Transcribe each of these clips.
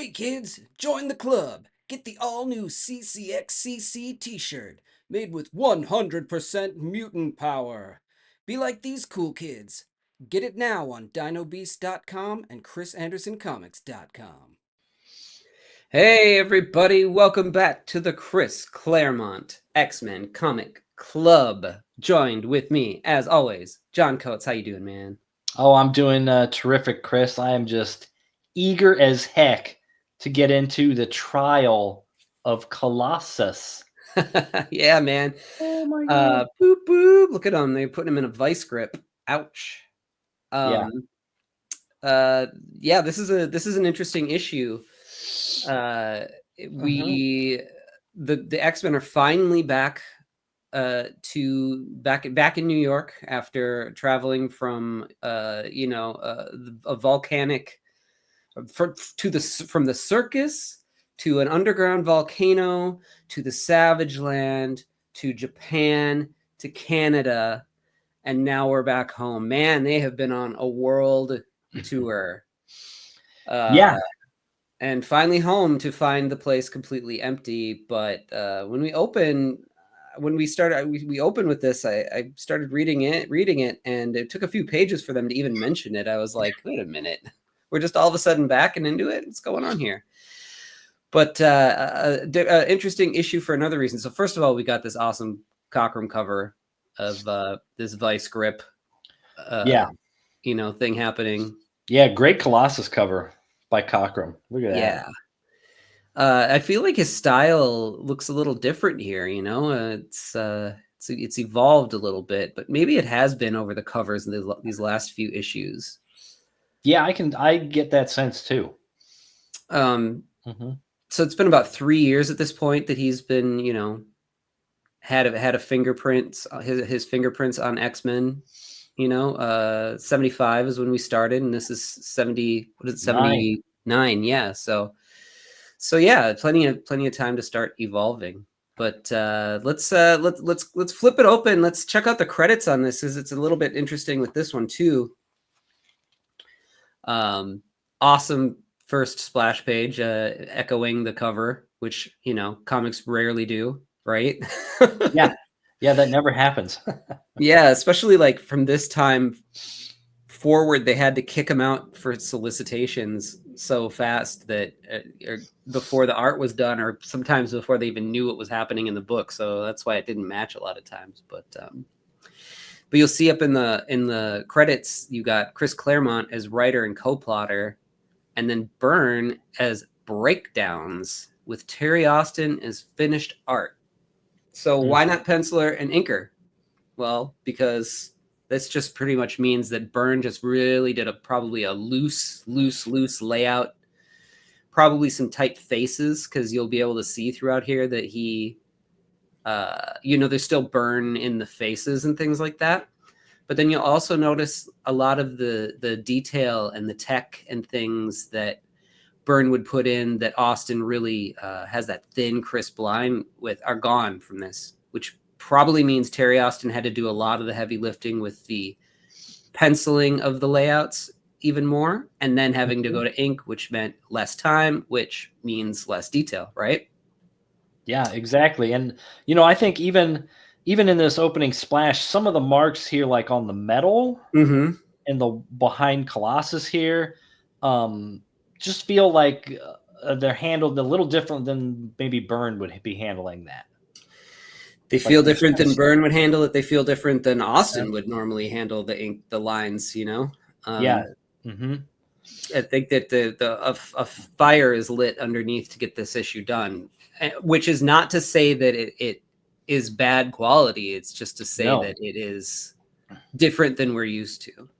Hey kids, join the club. Get the all-new CCXCC t-shirt made with 100% mutant power. Be like these cool kids. Get it now on dinobeast.com and chrisandersoncomics.com. Hey everybody, welcome back to the Chris Claremont X-Men Comic Club. Joined with me, as always, John Coates. How you doing, man? Oh, I'm doing terrific, Chris. I am just eager as heck to get into the trial of Colossus. Yeah, man. Oh my god. Boop boop. Look at them. They're putting him in a vice grip. Ouch. Yeah. Yeah, this is an interesting issue. We the X-Men are finally back back in New York after traveling from a volcanic from the circus to an underground volcano to the Savage Land to Japan to Canada, and now we're back home. Man, they have been on a world tour. Yeah. And finally home to find the place completely empty. But when we opened with this, I started reading it, and it took a few pages for them to even mention it. I was like, wait a minute, we're just all of a sudden back and into it. What's going on here? But interesting issue for another reason. So first of all, we got this awesome Cockrum cover of this vice grip thing happening. Yeah, great Colossus cover by Cockrum. Look at that. Yeah. I feel like his style looks a little different here, it's evolved a little bit, but maybe it has been over the covers in these last few issues. Yeah, I get that sense too. So it's been about 3 years at this point that he's been, had a fingerprints, his fingerprints on X-Men. 75 is when we started, and this is 79. Yeah. So yeah, plenty of time to start evolving. But let's flip it open. Let's check out the credits on this, because it's a little bit interesting with this one too. Awesome first splash page, echoing the cover, which comics rarely do, right? Yeah, that never happens. Yeah, especially like from this time forward, they had to kick him out for solicitations so fast that before the art was done, or sometimes before they even knew what was happening in the book. So that's why it didn't match a lot of times. But you'll see up in the credits, you got Chris Claremont as writer and co-plotter, and then Byrne as breakdowns, with Terry Austin as finished art. So why not penciler and inker? Well, because this just pretty much means that Byrne just really did probably a loose layout, probably some tight faces, because you'll be able to see throughout here that he, there's still Byrne in the faces and things like that. But then you'll also notice a lot of the detail and the tech and things that Byrne would put in that Austin really has that thin, crisp line with are gone from this, which probably means Terry Austin had to do a lot of the heavy lifting with the penciling of the layouts even more, and then having to go to ink, which meant less time, which means less detail, right? Yeah, exactly. And I think even in this opening splash, some of the marks here, like on the metal and the behind Colossus here, just feel like they're handled a little different than maybe Byrne would be handling that. They feel different than Byrne would handle it. They feel different than Austin would normally handle the lines, Yeah. I think that a fire is lit underneath to get this issue done, which is not to say that it is bad quality. It's just to say that it is different than we're used to.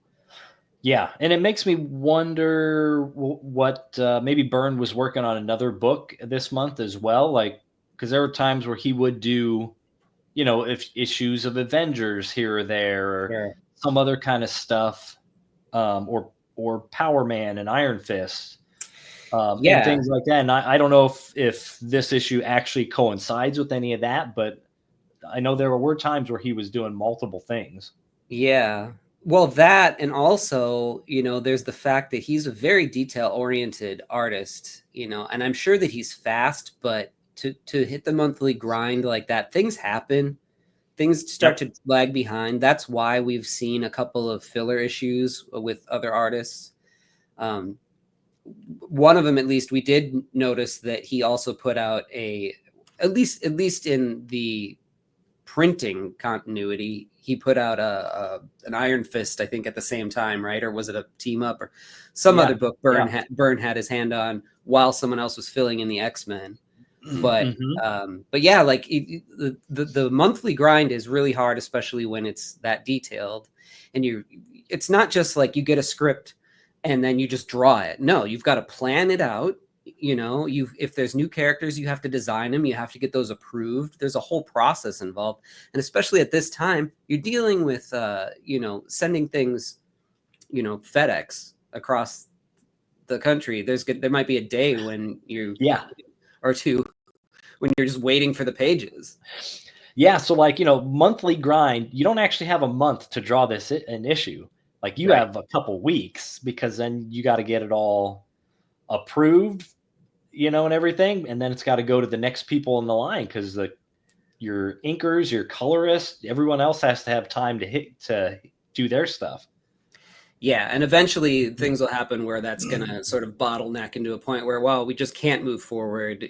Yeah, and it makes me wonder what maybe Byrne was working on another book this month as well, like, because there were times where he would do, if issues of Avengers here or there, or some other kind of stuff, or Power Man and Iron Fist, and things like that. And I don't know if this issue actually coincides with any of that, but I know there were times where he was doing multiple things. Yeah. Well, that, and also, there's the fact that he's a very detail-oriented artist, and I'm sure that he's fast, but to hit the monthly grind like that, things happen. Things start to lag behind. That's why we've seen a couple of filler issues with other artists. One of them, at least, we did notice that he also put out at least in the printing continuity, he put out an Iron Fist, I think, at the same time, right? Or was it a team up or some other book Byrne had his hand on while someone else was filling in the X-Men. But yeah, like the monthly grind is really hard, especially when it's that detailed, and it's not just like you get a script and then you just draw it. No, you've got to plan it out. If there's new characters, you have to design them. You have to get those approved. There's a whole process involved. And especially at this time, you're dealing with, sending things, FedEx across the country. There might be a day when or two when you're just waiting for the pages. Yeah. So monthly grind, you don't actually have a month to draw an issue. Like you have a couple weeks, because then you got to get it all approved, and everything. And then it's got to go to the next people in the line, because your inkers, your colorists, everyone else has to have time to do their stuff. Yeah. And eventually things will happen where that's going to sort of bottleneck into a point where, well, we just can't move forward.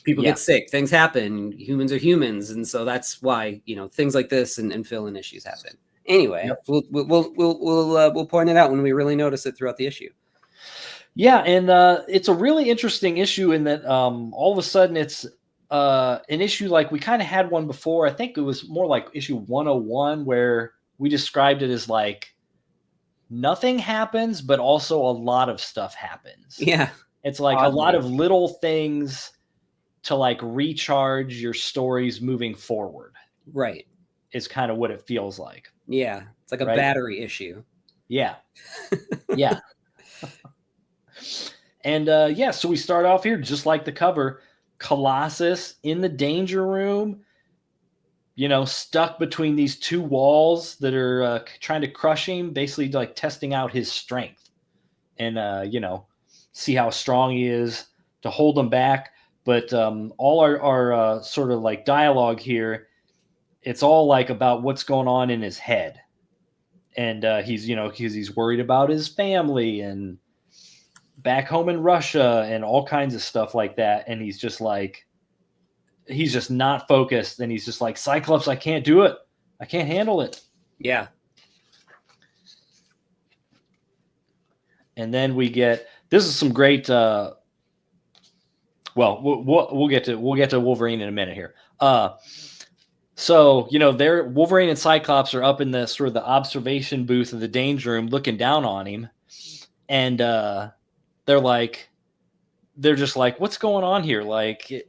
People get sick, things happen, humans are humans. And so that's why, things like this and fill-in issues happen. Anyway, we'll point it out when we really notice it throughout the issue. Yeah, and it's a really interesting issue in that all of a sudden it's an issue like we kind of had one before. I think it was more like issue 101, where we described it as like nothing happens, but also a lot of stuff happens. Yeah. It's like a lot of little things to like recharge your stories moving forward. Right. Is kind of what it feels like. Yeah. It's like a battery issue. Yeah. Yeah. And so we start off here just like the cover. Colossus in the danger room, stuck between these two walls that are trying to crush him, basically like testing out his strength and, see how strong he is to hold him back. But all our sort of like dialogue here, it's all like about what's going on in his head. And he's, because he's worried about his family and back home in Russia and all kinds of stuff like that. And he's just like, he's just not focused. And he's just like, Cyclops, I can't do it. I can't handle it. Yeah. And then this is some great, we'll get to Wolverine in a minute here. So, Wolverine and Cyclops are up in the sort of the observation booth of the danger room looking down on him. And they're just like, what's going on here? Like,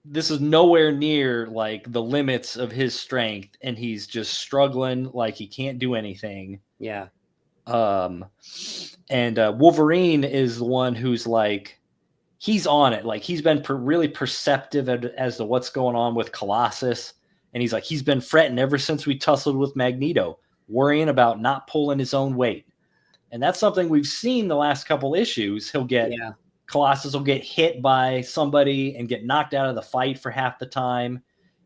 this is nowhere near like the limits of his strength. And he's just struggling, like he can't do anything. Yeah. And Wolverine is the one who's like, he's on it. Like he's been really perceptive as to what's going on with Colossus. And he's like, he's been fretting ever since we tussled with Magneto, worrying about not pulling his own weight. And that's something we've seen the last couple issues. Colossus will get hit by somebody and get knocked out of the fight for half the time.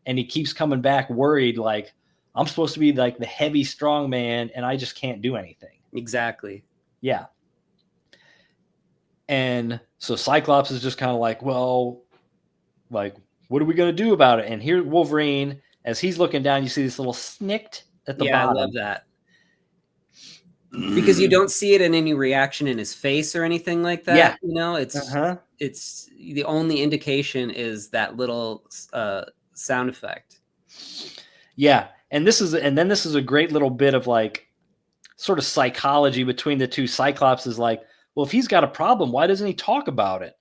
And he keeps coming back worried, like, I'm supposed to be like the heavy, strong man, and I just can't do anything. Exactly. Yeah. And so Cyclops is just kind of like, well, like, what are we going to do about it? And here Wolverine, as he's looking down, you see this little snikt at the bottom. I love that. Because you don't see it in any reaction in his face or anything like that. Yeah. It's the only indication is that little sound effect. Yeah. And then this is a great little bit of like sort of psychology between the two. Cyclops is like, well, if he's got a problem, why doesn't he talk about it?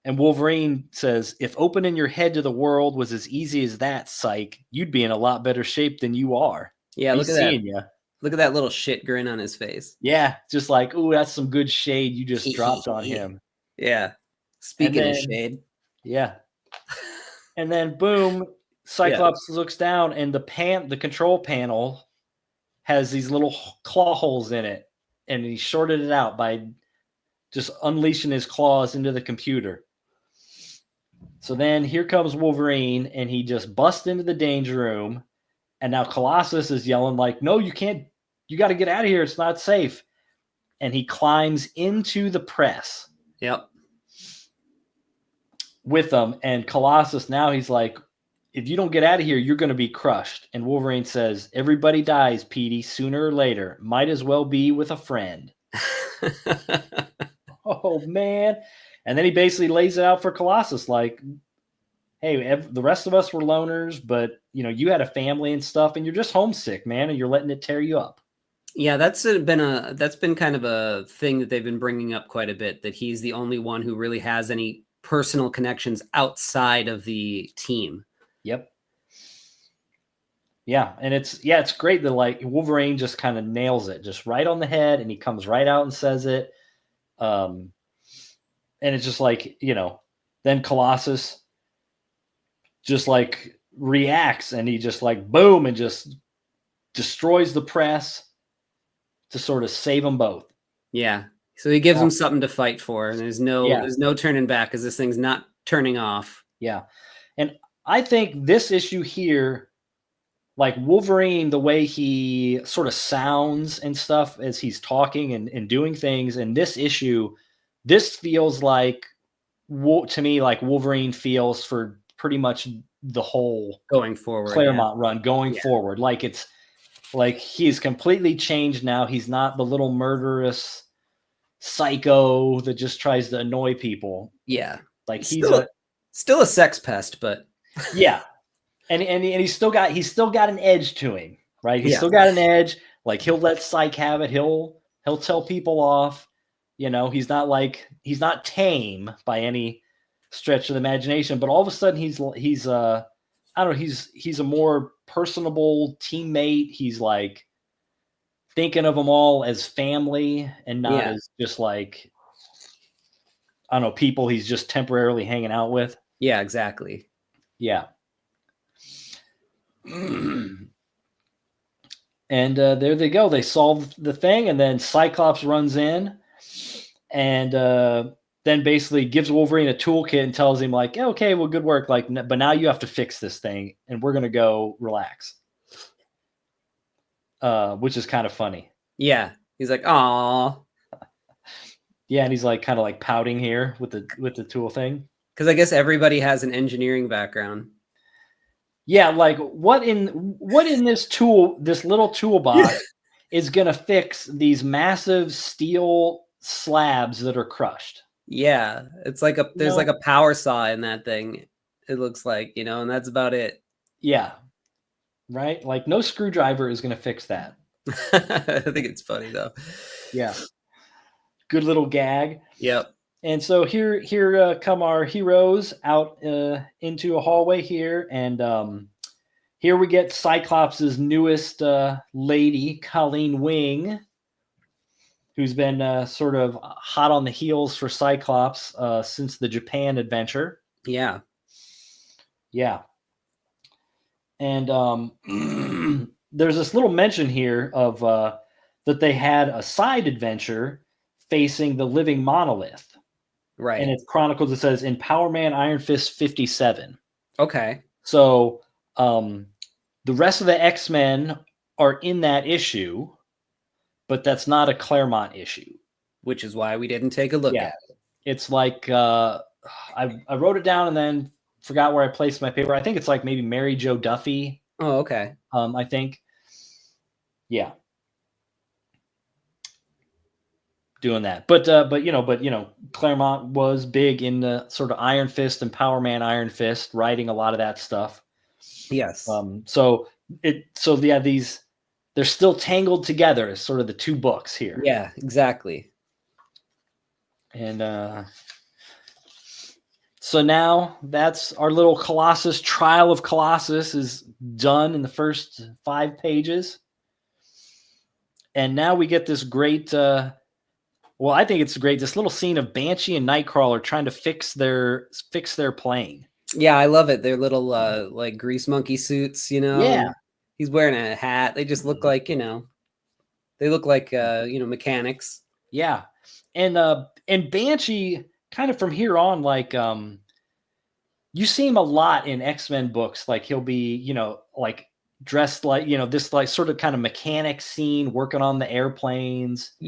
And Wolverine says, if opening your head to the world was as easy as that, Psych, you'd be in a lot better shape than you are. Yeah, look at that. Look at that little shit grin on his face. Yeah, just like, ooh, that's some good shade you just dropped on him. Yeah. Speaking of shade. Yeah. And then boom, Cyclops looks down and the control panel has these little claw holes in it, and he shorted it out by just unleashing his claws into the computer. So then here comes Wolverine, and he just busts into the danger room, and now Colossus is yelling like, no, you can't, you got to get out of here. It's not safe. And he climbs into the press. Yep. With them, and Colossus, now he's like, if you don't get out of here, you're going to be crushed. And Wolverine says, everybody dies, Petey, sooner or later. Might as well be with a friend. Oh, man. And then he basically lays it out for Colossus, like, hey, the rest of us were loners, but, you know, you had a family and stuff, and you're just homesick, man, and you're letting it tear you up. Yeah, that's been kind of a thing that they've been bringing up quite a bit, that he's the only one who really has any personal connections outside of the team. Yep. Yeah, and it's great that like Wolverine just kind of nails it, just right on the head, and he comes right out and says it. And it's just like, you know, then Colossus just like reacts, and he just like boom, and just destroys the press to sort of save them both. Yeah. So he gives them something to fight for, and there's no turning back, because this thing's not turning off. Yeah. And I think this issue here, like Wolverine, the way he sort of sounds and stuff as he's talking and doing things in this issue, this feels like, to me, like Wolverine feels for pretty much the whole going forward Claremont run going forward. Like it's like he's completely changed now. He's not the little murderous psycho that just tries to annoy people. Yeah. Like he's still a sex pest, but yeah. And he's still got an edge to him, right? He's still got an edge. Like he'll let Psych have it. He'll tell people off. You know, he's not tame by any stretch of the imagination, but all of a sudden he's I don't know, he's a more personable teammate. He's like thinking of them all as family and not as just like, I don't know, people he's just temporarily hanging out with. Yeah, exactly. Yeah. And there they go. They solve the thing, and then Cyclops runs in and then basically gives Wolverine a toolkit and tells him like, okay, well, good work. Like, but now you have to fix this thing, and we're going to go relax. Which is kind of funny. Yeah. He's like, aw. Yeah, and he's like kind of like pouting here with the tool thing. Because I guess everybody has an engineering background. Yeah, like what in this little toolbox is gonna fix these massive steel slabs that are crushed? Yeah, it's like there's like a power saw in that thing. It looks like, you know, and that's about it. Yeah, right. Like no screwdriver is gonna fix that. I think it's funny though. Yeah, good little gag. Yep. And so here come our heroes out into a hallway here, and here we get Cyclops' newest lady, Colleen Wing, who's been sort of hot on the heels for Cyclops since the Japan adventure. Yeah. Yeah. And there's this little mention here of that they had a side adventure facing the living monolith. Right. And it's chronicles, it says, in Power Man Iron Fist 57. Okay. So the rest of the X-Men are in that issue, but that's not a Claremont issue. Which is why we didn't take a look at it. It's like, I wrote it down and then forgot where I placed my paper. I think it's like maybe Mary Jo Duffy. Oh, okay. I think. Yeah. Doing that, but Claremont was big in the sort of Iron Fist and Power Man Iron Fist, writing a lot of that stuff. Yes. They're still tangled together as sort of the two books here. Yeah, exactly. And so now that's our little Colossus trial of Colossus is done in the first 5 pages, and now we get this great. Well, I think it's great. This little scene of Banshee and Nightcrawler trying to fix their plane. Yeah, I love it. Their little like grease monkey suits, you know. Yeah. He's wearing a hat. They just look like, you know, They look like mechanics. Yeah. And Banshee kind of from here on, like you see him a lot in X-Men books. Like he'll be, like dressed like, this like sort of kind of mechanic scene, working on the airplanes in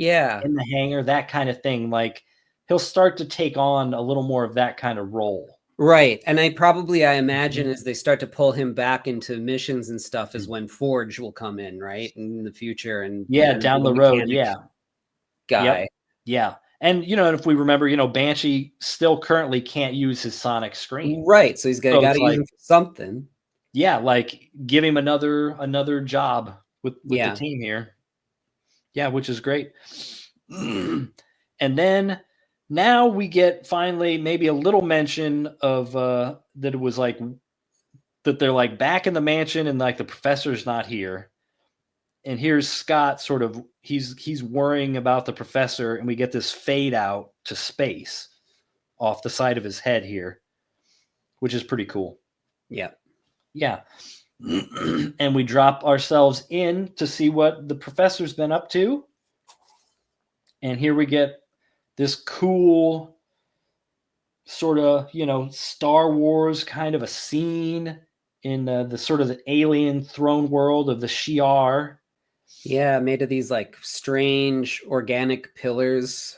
the hangar, that kind of thing. Like he'll start to take on a little more of that kind of role. Right. And I imagine as they start to pull him back into missions and stuff is when Forge will come in, right? In the future. And down the road. Yeah. Guy. Yep. Yeah. And, and if we remember, Banshee still currently can't use his sonic screen. Right. So he's got to use him for something. Yeah. Like give him another job with the team here. Yeah. Which is great. And then now we get finally maybe a little mention of that it was like that they're like back in the mansion and like the professor's not here. And here's Scott sort of he's worrying about the professor, and we get this fade out to space off the side of his head here, which is pretty cool. Yeah. Yeah. And we drop ourselves in to see what the professor's been up to. And here we get this cool sort of, Star Wars kind of a scene in the sort of the alien throne world of the Shi'ar. Yeah, made of these like strange organic pillars.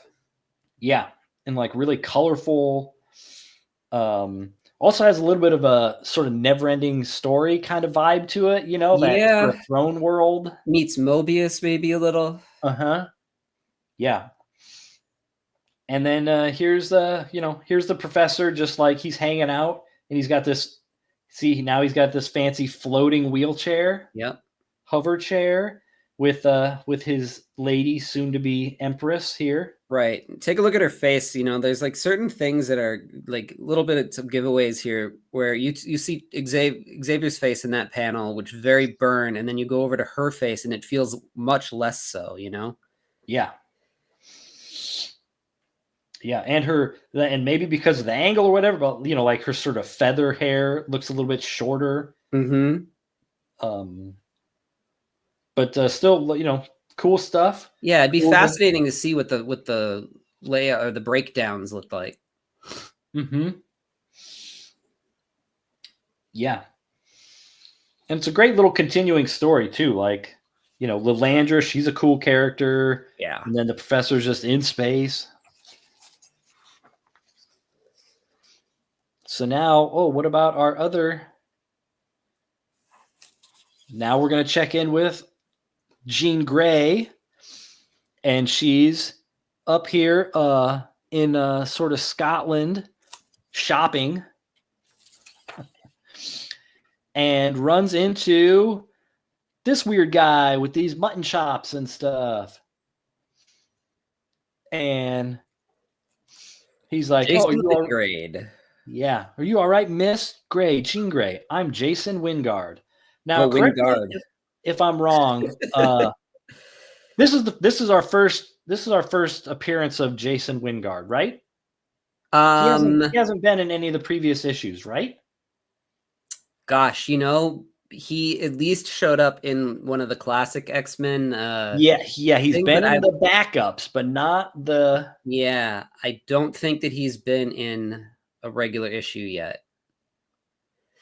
Yeah, and like really colorful. Also has a little bit of a sort of never-ending story kind of vibe to it, that sort of throne world. Meets Mobius maybe a little. Uh-huh. Yeah. And then here's the professor, just like he's hanging out, and he's got this. See, now he's got this fancy floating wheelchair. Yep. Hover chair with his lady, soon to be empress here. Right. Take a look at her face. There's like certain things that are like a little bit of some giveaways here, where you see Xavier's face in that panel, which is very burn, and then you go over to her face, and it feels much less so. Yeah. Yeah, and maybe because of the angle or whatever, but like her sort of feather hair looks a little bit shorter. Mm-hmm. But still, cool stuff. Yeah, it'd be fascinating to see what the layout or the breakdowns look like. Mm-hmm. Yeah, and it's a great little continuing story too. Like, Lilandra, she's a cool character. Yeah, and then the professor's just in space. So now, what about our other? Now we're going to check in with Jean Grey, and she's up here in sort of Scotland shopping, and runs into this weird guy with these mutton chops and stuff. And he's like, Jason Wingard. Yeah. Are you all right, Miss Grey, Jean Grey? I'm Jason Wingard. Now, correct me if I'm wrong. This is our first appearance of Jason Wingard, right? He hasn't been in any of the previous issues, right? Gosh, he at least showed up in one of the classic X-Men. He's been in the backups, but not the. Yeah, I don't think that he's been in a regular issue yet.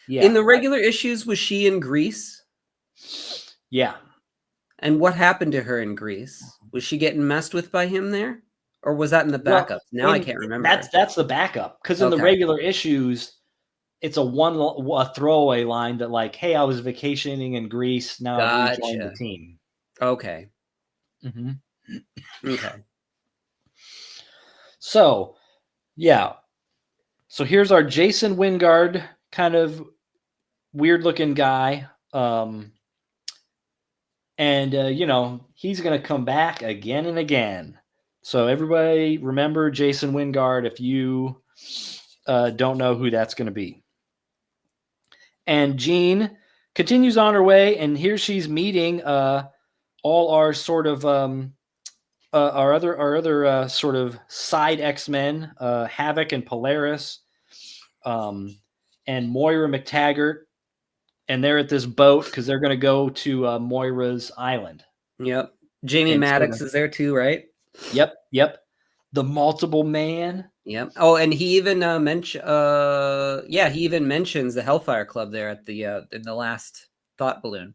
Yeah. In the regular issues, was she in Greece? Yeah. And what happened to her in Greece? Was she getting messed with by him there? Or was that in the backup? Now I can't remember. That's the backup. Because in the regular issues, it's a throwaway line that like, hey, I was vacationing in Greece. Now I've rejoined the team. Okay. Mm-hmm. Okay. So, yeah. So here's our Jason Wingard, kind of weird-looking guy. And he's going to come back again and again. So everybody remember Jason Wingard if you don't know who that's going to be. And Jean continues on her way, and here she's meeting all our sort of our other sort of side X-Men, Havoc and Polaris, and Moira McTaggart, and they're at this boat because they're going to go to Moira's island. Yep. Jamie And Maddox is there too, right? Yep. The multiple man. Yep. Oh, and he even he even mentions the Hellfire Club there at the in the last thought balloon.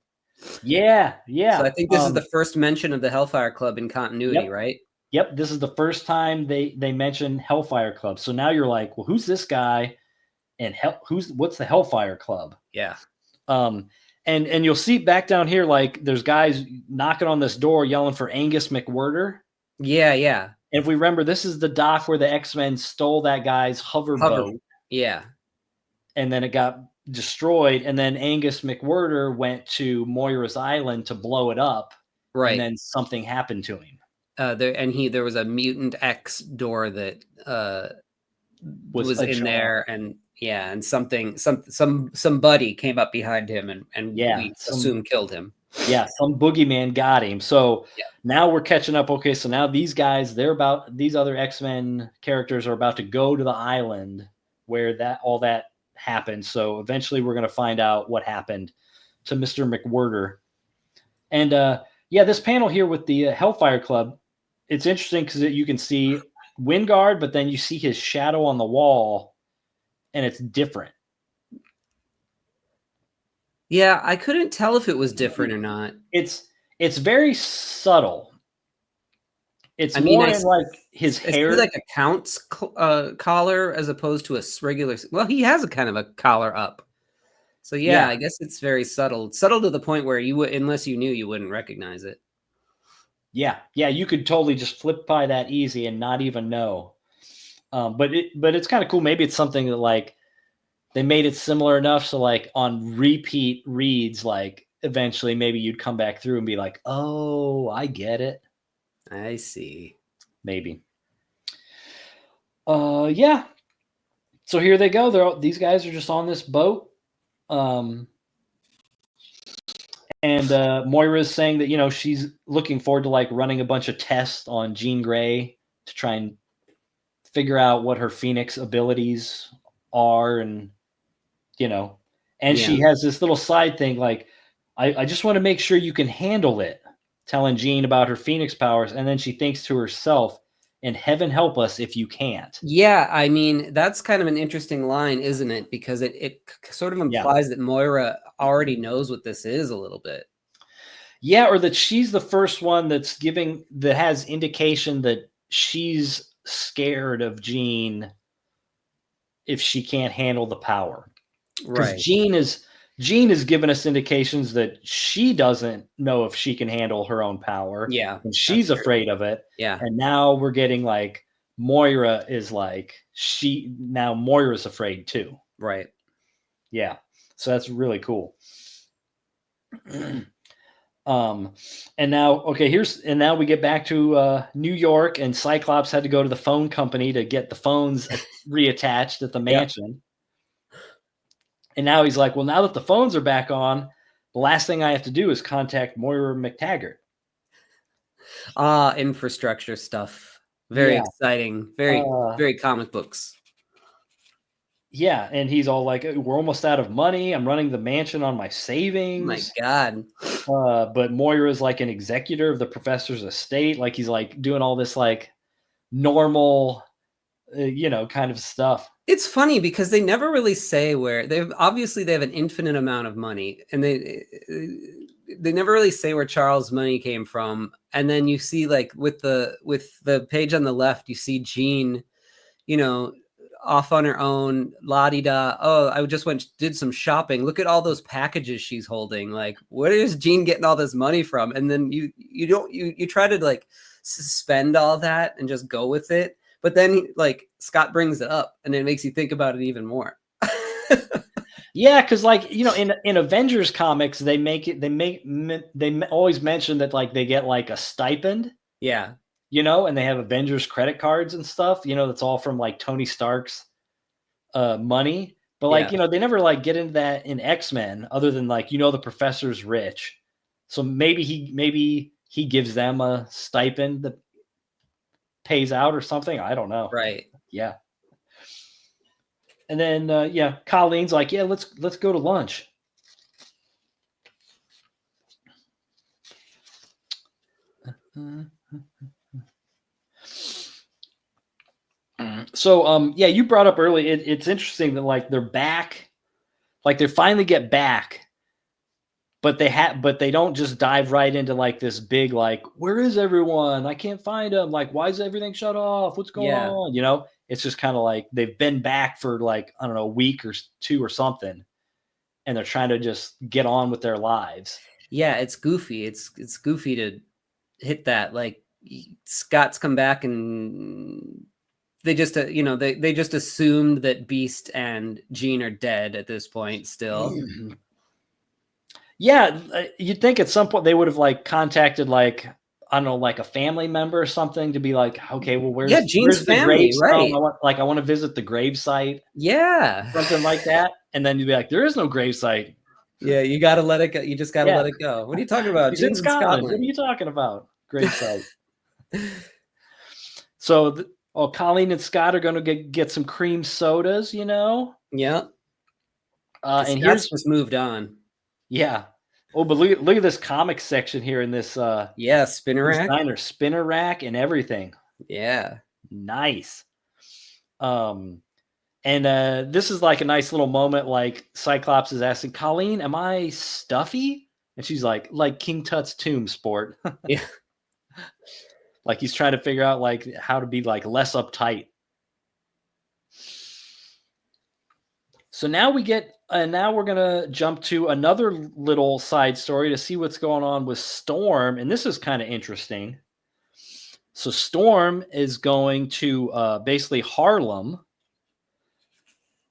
Yeah. So I think this is the first mention of the Hellfire Club in continuity, right? Yep. This is the first time they mention Hellfire Club. So now you're like, well, who's this guy? And what's the Hellfire Club? Yeah. And you'll see back down here, like there's guys knocking on this door yelling for Angus McWhirter. Yeah. And if we remember, this is the dock where the X-Men stole that guy's hoverboat. Yeah. And then it got destroyed. And then Angus McWhirter went to Moira's Island to blow it up. Right. And then something happened to him. There was a Mutant X door that was in there, and somebody came up behind him and we assume killed him. Yeah, some boogeyman got him. So now we're catching up. Okay, so now these guys, these other X-Men characters are about to go to the island where all that happened. So eventually we're going to find out what happened to Mr. McWhirter. And this panel here with the Hellfire Club, it's interesting because you can see Wingard, but then you see his shadow on the wall, and it's different. Yeah, I couldn't tell if it was different or not. It's very subtle. It's more like his hair, like a count's collar as opposed to a regular. Well, he has a kind of a collar up. So yeah, I guess it's very subtle. It's subtle to the point where you would, unless you knew, you wouldn't recognize it. Yeah, you could totally just flip by that easy and not even know. But it's kind of cool. Maybe it's something that like they made it similar enough so like on repeat reads, like eventually maybe you'd come back through and be like, oh, I get it. I see. Maybe. Yeah. So here they go. These guys are just on this boat. And Moira is saying that, she's looking forward to like running a bunch of tests on Jean Grey to try and figure out what her Phoenix abilities are. And, she has this little side thing. Like, I just want to make sure you can handle it, telling Jean about her Phoenix powers. And then she thinks to herself, and heaven help us if you can't. Yeah, I mean, that's kind of an interesting line, isn't it? Because it sort of implies that Moira already knows what this is a little bit. Yeah, or that she's the first one that has indication that she's scared of Jean if she can't handle the power. Right. Because Jean has given us indications that she doesn't know if she can handle her own power. Yeah. And she's afraid of it. Yeah. And now we're getting like Moira is like Moira's afraid too. Right. Yeah. So that's really cool. And now we get back to New York, and Cyclops had to go to the phone company to get the phones reattached at the mansion. And now he's like, well, now that the phones are back on, the last thing I have to do is contact Moira McTaggart. Infrastructure stuff. Very exciting. Very comic books. Yeah, and he's all like, we're almost out of money. I'm running the mansion on my savings. My God. But Moira's like an executor of the professor's estate. Like he's like doing all this like normal, kind of stuff. It's funny because they never really say where they have an infinite amount of money, and they never really say where Charles' money came from. And then you see like with the page on the left, you see Jean, off on her own, la-di-da. Oh, I just did some shopping. Look at all those packages she's holding. Like, where is Jean getting all this money from? And then you try to like suspend all that and just go with it. But then like Scott brings it up, and it makes you think about it even more. Yeah, because like in Avengers comics, they always mention that like they get like a stipend. Yeah. And they have Avengers credit cards and stuff. That's all from like Tony Stark's money. But like they never like get into that in X-Men, other than like the professor's rich, so maybe he gives them a stipend that pays out or something. I don't know. Right. Yeah. And then Colleen's like, yeah, let's go to lunch. So, yeah, you brought up early. It's interesting that like they're back, like they finally get back, but they don't just dive right into like this big like, where is everyone? I can't find them. Like, why is everything shut off? What's going Yeah. on? You know, it's just kind of like they've been back for like, I don't know, a week or two or something, and they're trying to just get on with their lives. Yeah, it's goofy. It's goofy to hit that. Like Scott's come back and they just they just assumed that Beast and Jean are dead at this point still. Yeah, you'd think at some point they would have like contacted like, I don't know, like a family member or something to be like, okay, well, where's Jean's the family, gravestone? right? I want to visit the grave site. Yeah, Something like that. And then you'd be like, there is no grave site. yeah, you got to let it go. You just got to Yeah. let it go. What are you talking about? He's in Jean's in Scotland. Scotland. What are you talking about? Grave site. So, Colleen and Scott are going to get some cream sodas, you know? Yeah. And Scott's just moved on. Yeah. Oh, but look at this comic section here in this yeah, spinner rack. Diner, spinner rack and everything. Yeah. Nice. And this is like a nice little moment. Like Cyclops is asking Colleen, "Am I stuffy?" And she's like King Tut's tomb, sport. Yeah. Like he's trying to figure out like how to be like less uptight. So now we get, now we're gonna jump to another little side story to see what's going on with Storm, and this is kind of interesting. So Storm is going to basically Harlem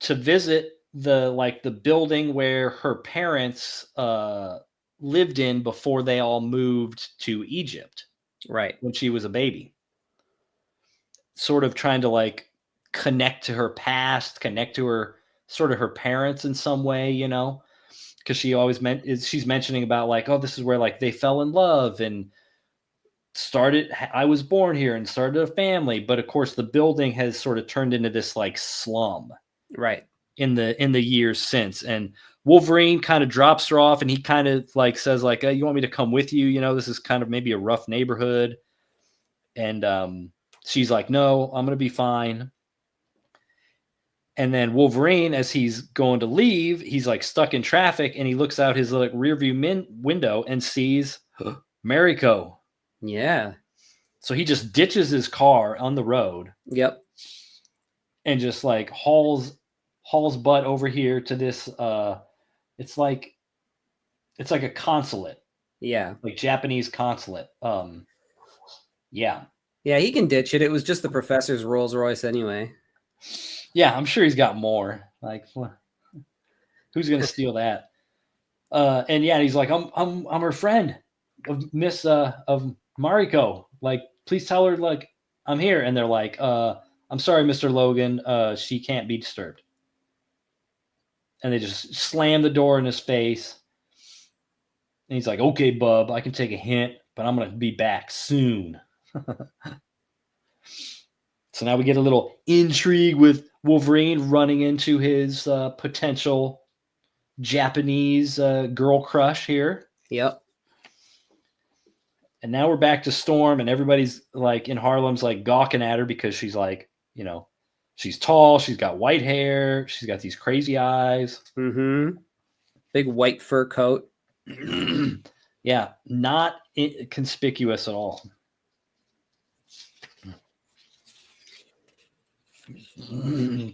to visit the building where her parents lived in before they all moved to Egypt, right, when she was a baby. Sort of trying to like connect to her past, connect to her sort of her parents in some way, you know, because she's mentioning about like, oh, this is where like they fell in love and I was born here and started a family, but of course the building has sort of turned into this like slum, right, in the years since. And Wolverine kind of drops her off, and he kind of like says like, you want me to come with you? You know, this is kind of maybe a rough neighborhood. And she's like, no, I'm gonna be fine. And then Wolverine, as he's going to leave, he's like stuck in traffic, and he looks out his like rearview window and sees Mariko. Yeah. So he just ditches his car on the road. Yep. And just like hauls butt over here to this. It's like a consulate. Yeah. Like Japanese consulate. Yeah. Yeah, he can ditch it. It was just the professor's Rolls Royce anyway. Yeah, I'm sure he's got more. Like, who's gonna steal that? And yeah, he's like, I'm her friend of Miss of Mariko. Like, please tell her like I'm here. And they're like, I'm sorry, Mr. Logan. She can't be disturbed. And they just slam the door in his face. And he's like, okay, bub, I can take a hint, but I'm gonna be back soon. So now we get a little intrigue with Wolverine running into his potential Japanese girl crush here. Yep. And now we're back to Storm, and everybody's like in Harlem's like gawking at her because she's like, you know, she's tall, she's got white hair, she's got these crazy eyes. Mm-hmm. Big white fur coat. Yeah, not conspicuous at all. And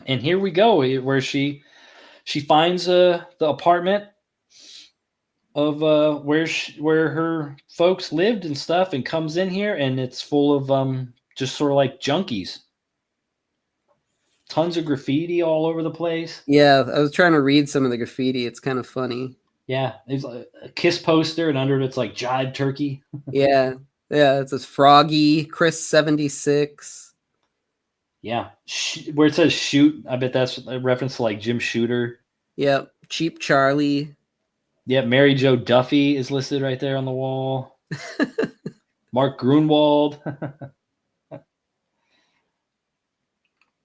here we go, where she finds the apartment of where her folks lived and stuff, and comes in here, and it's full of just sort of like junkies. Tons of graffiti all over the place. Yeah, I was trying to read some of the graffiti. It's kind of funny. Yeah, there's a kiss poster, and under it's like Jive Turkey. Yeah, it says Froggy, Chris 76. Yeah, where it says shoot, I bet that's a reference to like Jim Shooter. Yep, Cheap Charlie. Yeah, Mary Jo Duffy is listed right there on the wall. Mark Grunwald.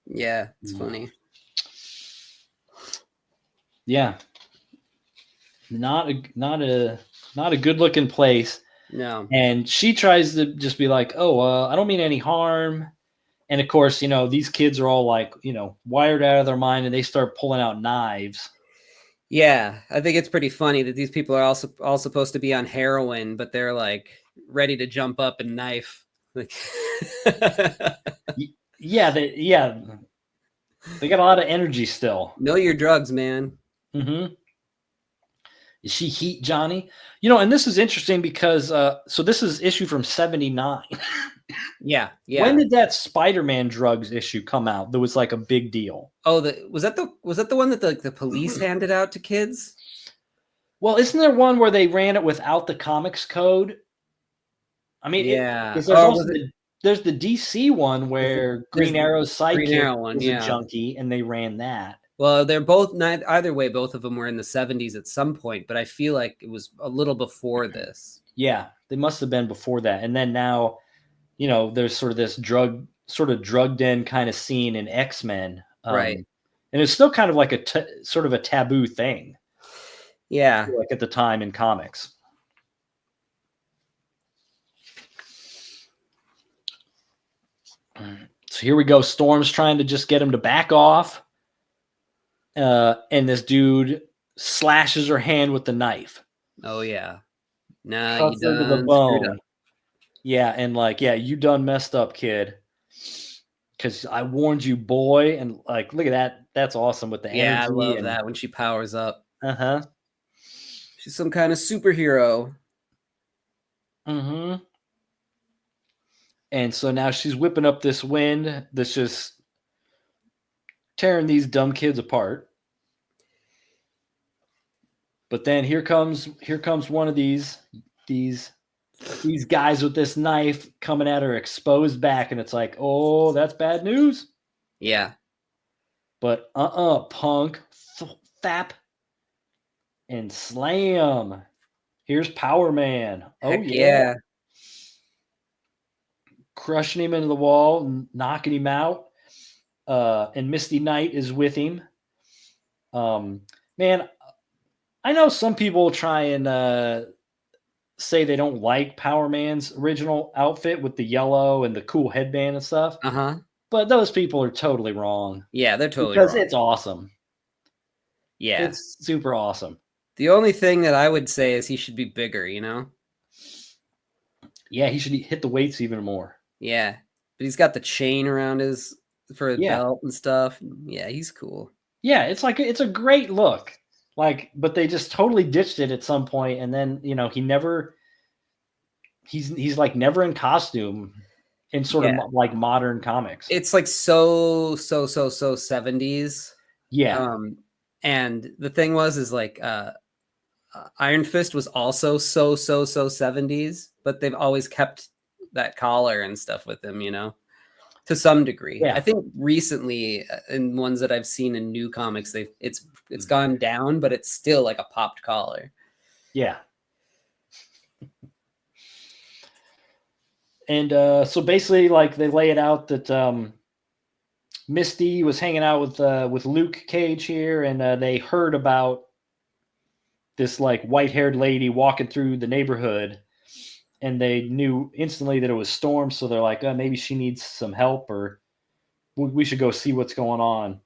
Yeah, it's funny. Yeah, not a good looking place. No. And she tries to just be like, oh, I don't mean any harm. And of course, these kids are all like, wired out of their mind, and they start pulling out knives. Yeah, I think it's pretty funny that these people are also all supposed to be on heroin, but they're like ready to jump up and knife. Like, they got a lot of energy still. Know your drugs, man. Mm-hmm. Is she Heat Johnny? And this is interesting because so this is issue from 79. Yeah. When did that Spider-Man drugs issue come out? That was like a big deal. Oh, was that the one that the police handed out to kids? Well, isn't there one where they ran it without the comics code? I mean, yeah. There's the DC one where Green Arrow's sidekick was a junkie, and they ran that. Well, they're both either way. Both of them were in the 70s at some point, but I feel like it was a little before this. Yeah, they must have been before that. And then now, there's sort of this drugged in kind of scene in X-Men, right? And it's still kind of like sort of a taboo thing. Yeah, like at the time in comics. So here we go. Storm's trying to just get him to back off. And this dude slashes her hand with the knife. Oh, yeah. Nah, you done to the bone. Yeah, and you done messed up, kid. Because I warned you, boy. And look at that. That's awesome with the energy. Yeah, I love that when she powers up. Uh-huh. She's some kind of superhero. Mm-hmm. And so now she's whipping up this wind that's just tearing these dumb kids apart. But then here comes one of these guys with this knife coming at her exposed back, and it's like, oh, that's bad news. Yeah. But punk, fap, and slam. Here's Power Man. Oh, heck yeah. Crushing him into the wall, knocking him out. And Misty Knight is with him. Man, I know some people try and say they don't like Power Man's original outfit with the yellow and the cool headband and stuff. Uh-huh. But those people are totally wrong. Yeah, they're totally wrong. Because it's awesome. Yeah. It's super awesome. The only thing that I would say is he should be bigger, Yeah, he should hit the weights even more. Yeah. But he's got the chain around his belt and stuff. Yeah, he's cool. Yeah, it's a great look. But they just totally ditched it at some point, and then he's never in costume in sort of like modern comics. It's like so 70s. Yeah. And the thing is Iron Fist was also so 70s, but they've always kept that collar and stuff with him, to some degree. Yeah. I think recently in ones that I've seen in new comics, it's gone down, but it's still like a popped collar. Yeah. And so basically, they lay it out that Misty was hanging out with Luke Cage here, and they heard about this white-haired lady walking through the neighborhood, and they knew instantly that it was Storm. So they're like, maybe she needs some help, or we should go see what's going on.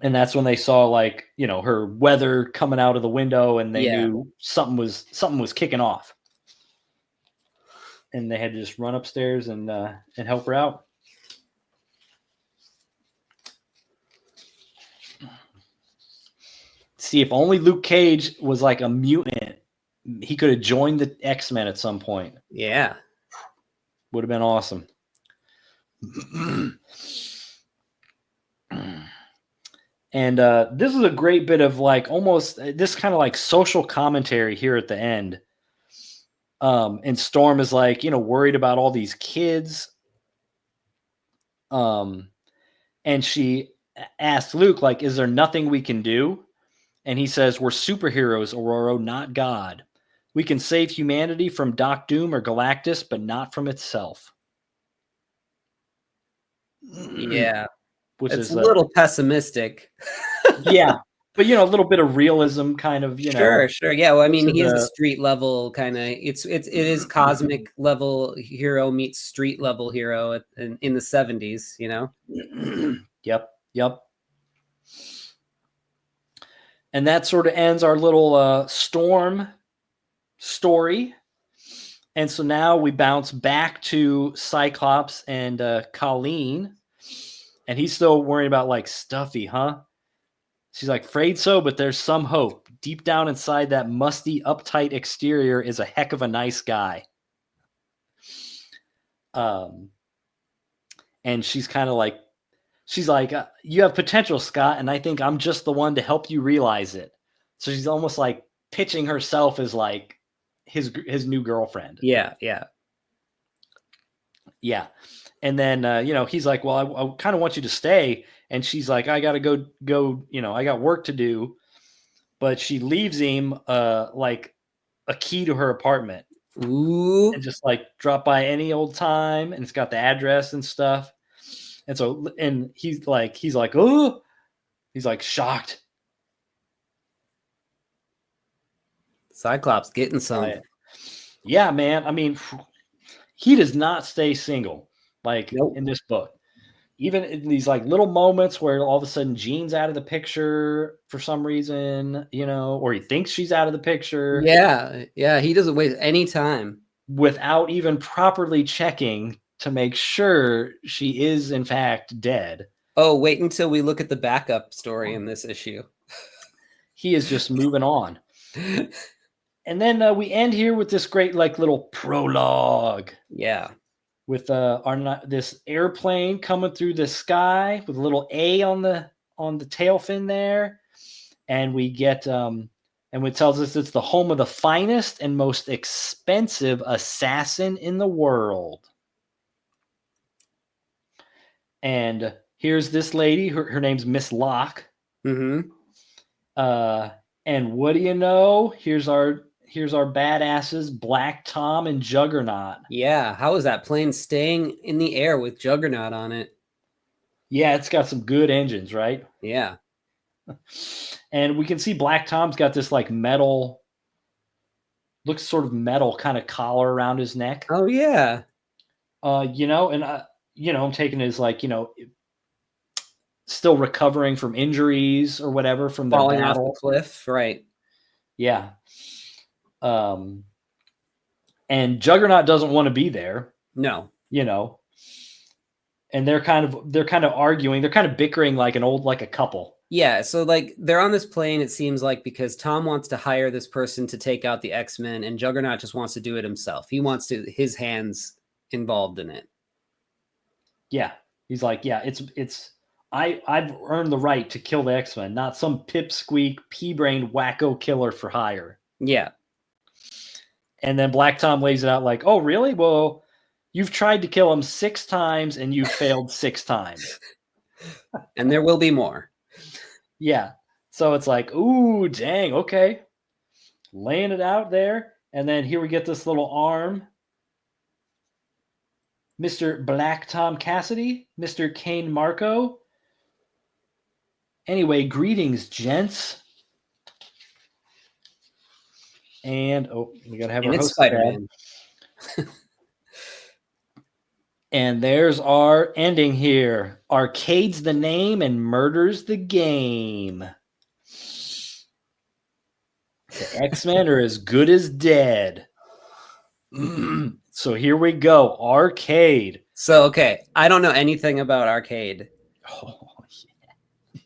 And that's when they saw her weather coming out of the window, and they knew something was kicking off. And they had to just run upstairs and help her out. See, if only Luke Cage was like a mutant, he could have joined the X-Men at some point. Yeah. Would have been awesome. And this is a great bit of almost this kind of social commentary here at the end. And Storm is worried about all these kids. And she asked Luke, is there nothing we can do? And he says, we're superheroes, Aurora, not God. We can save humanity from Doc Doom or Galactus, but not from itself. Yeah. Which it's is a little pessimistic. Yeah. But a little bit of realism, kind of. Sure. Yeah. Well, I mean, he is a the street level kind of. It is cosmic level hero meets street level hero in the 70s. Yep. And that sort of ends our little Storm story. And so now we bounce back to Cyclops and Colleen. And he's still worrying about like Stuffy, huh? She's like, afraid so, but there's some hope. Deep down inside that musty, uptight exterior is a heck of a nice guy. And she's kind of like, you have potential, Scott, and I think I'm just the one to help you realize it. So she's almost like pitching herself as like his new girlfriend. Yeah. And then he's like, well, I kind of want you to stay. And she's like, I gotta go. I got work to do. But she leaves him like a key to her apartment. Ooh. And just like drop by any old time, and it's got the address and stuff. And so, and he's like, oh, he's like shocked. Cyclops getting some. Yeah, man. I mean, he does not stay single like Nope. in this book. Even in these like little moments where all of a sudden Jean's out of the picture for some reason, or he thinks she's out of the picture. Yeah. He doesn't waste any time without even properly checking to make sure she is in fact dead. Oh, wait until we look at the backup story in this issue. He is just moving on. And then we end here with this great like little prologue. Yeah. With this airplane coming through the sky with a little A on the tail fin there. And we get and it tells us it's the home of the finest and most expensive assassin in the world. And here's this lady. Her name's Miss Locke. Mm-hmm. And what do you know? Here's our badasses, Black Tom and Juggernaut. Yeah. How is that plane staying in the air with Juggernaut on it? Yeah, it's got some good engines, right? Yeah. And we can see Black Tom's got this like metal, looks sort of metal kind of collar around his neck. Oh yeah. I'm taking it as like, still recovering from injuries or whatever from the falling battle. off the cliff, right? Yeah. And Juggernaut doesn't want to be there. No. And they're kind of arguing. They're kind of bickering like a couple. Yeah, so like they're on this plane, it seems like, because Tom wants to hire this person to take out the X-Men, and Juggernaut just wants to do it himself. He wants his hands involved in it. Yeah. He's like, yeah, I've earned the right to kill the X-Men, not some pipsqueak, pea-brained wacko killer for hire. Yeah. And then Black Tom lays it out like, oh, really? Well, you've tried to kill him 6 times and you've failed 6 times. And there will be more. Yeah. So it's like, ooh, dang, okay. Laying it out there. And then here we get this little arm. Mr. Black Tom Cassidy, Mr. Kane Marco. Anyway, greetings, gents. And we gotta have our host Spider-Man. And there's our ending here. Arcade's the name and murder's the game. The X-Men are as good as dead. So here we go. Arcade. So, okay. I don't know anything about Arcade. Oh, yeah.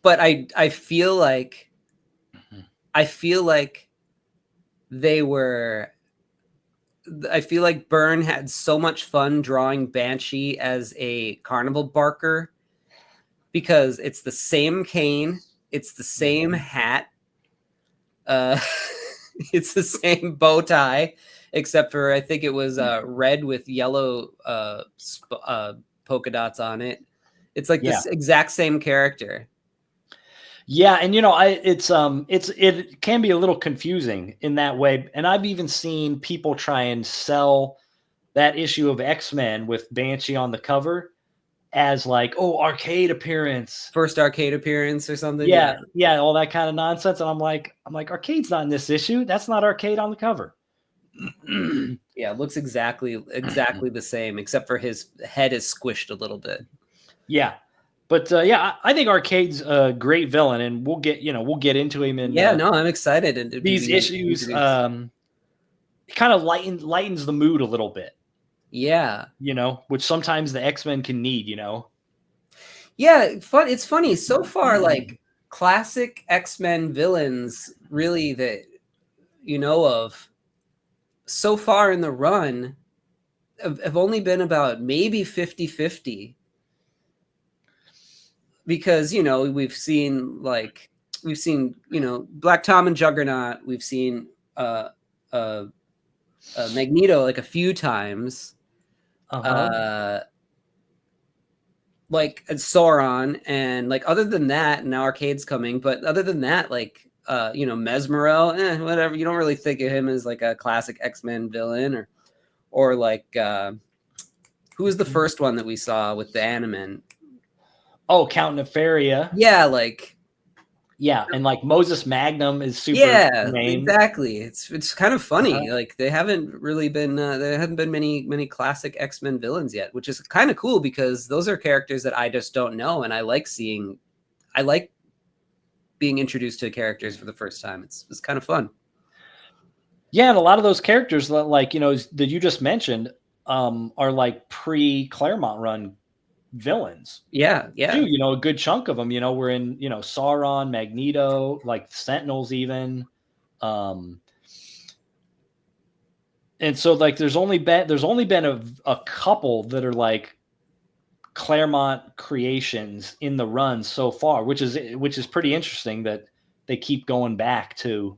But I feel like I feel like Byrne had so much fun drawing Banshee as a carnival barker because it's the same cane, it's the same hat, it's the same bow tie, except for I think it was red with yellow polka dots on it. It's like this exact same character. Yeah, and it can be a little confusing in that way. And I've even seen people try and sell that issue of X-Men with Banshee on the cover as like, oh, arcade appearance, first arcade appearance or something. Yeah, all that kind of nonsense. And I'm like, arcade's not in this issue. That's not arcade on the cover. Yeah, it looks exactly the same, except for his head is squished a little bit. Yeah, but yeah, I think Arcade's a great villain, and we'll get into him in no, I'm excited. And these issues kind of lightens the mood a little bit. Yeah, which sometimes the X-Men can need. Yeah, it's funny so far. Like classic X-Men villains, really that you know of. So far in the run, have only been about maybe 50-50. Because, we've seen Black Tom and Juggernaut. We've seen Magneto like a few times. Like Sauron, and like other than that, now Arcade's coming. But other than that, like Mesmero, whatever. You don't really think of him as like a classic X-Men villain, or like who was the first one that we saw with the Animan? Oh, Count Nefaria. Yeah, like and like Moses Magnum is super. Yeah, named. Exactly. It's kind of funny. Like they haven't really been there haven't been many classic X-Men villains yet, which is kind of cool because those are characters that I just don't know, and I like being introduced to characters for the first time. It's kind of fun. Yeah, and a lot of those characters like that you just mentioned are like pre-Claremont run villains. Yeah. Too, a good chunk of them, we're in, Sauron, Magneto, like Sentinels even. And so like there's only been a couple that are like Claremont creations in the run so far, which is pretty interesting that they keep going back to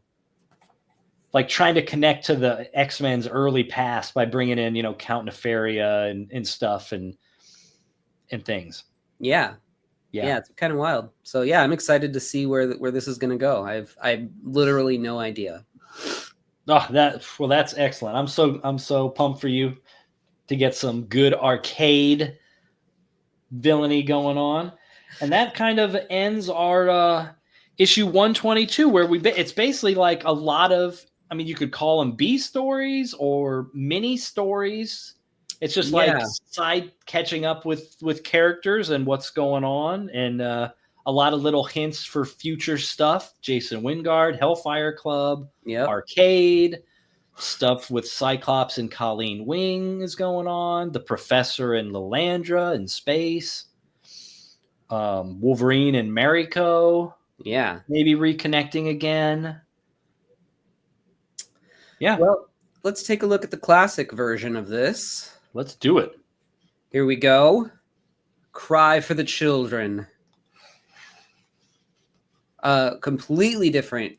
like trying to connect to the X-Men's early past by bringing in, Count Nefaria and stuff and things. Yeah, it's kind of wild. So yeah, I'm excited to see where this is going to go. I've literally no idea. Oh, that's excellent. I'm so pumped for you to get some good Arcade villainy going on. And that kind of ends our issue 122, where it's basically like a lot of, you could call them B stories or mini stories. It's just like side catching up with characters and what's going on, and a lot of little hints for future stuff. Jason Wingard, Hellfire Club, Arcade, stuff with Cyclops and Colleen Wing is going on. The Professor and Lilandra in space. Wolverine and Mariko. Yeah. Maybe reconnecting again. Yeah. Well, let's take a look at the classic version of this. Let's do it. Here we go. Cry for the Children. Completely different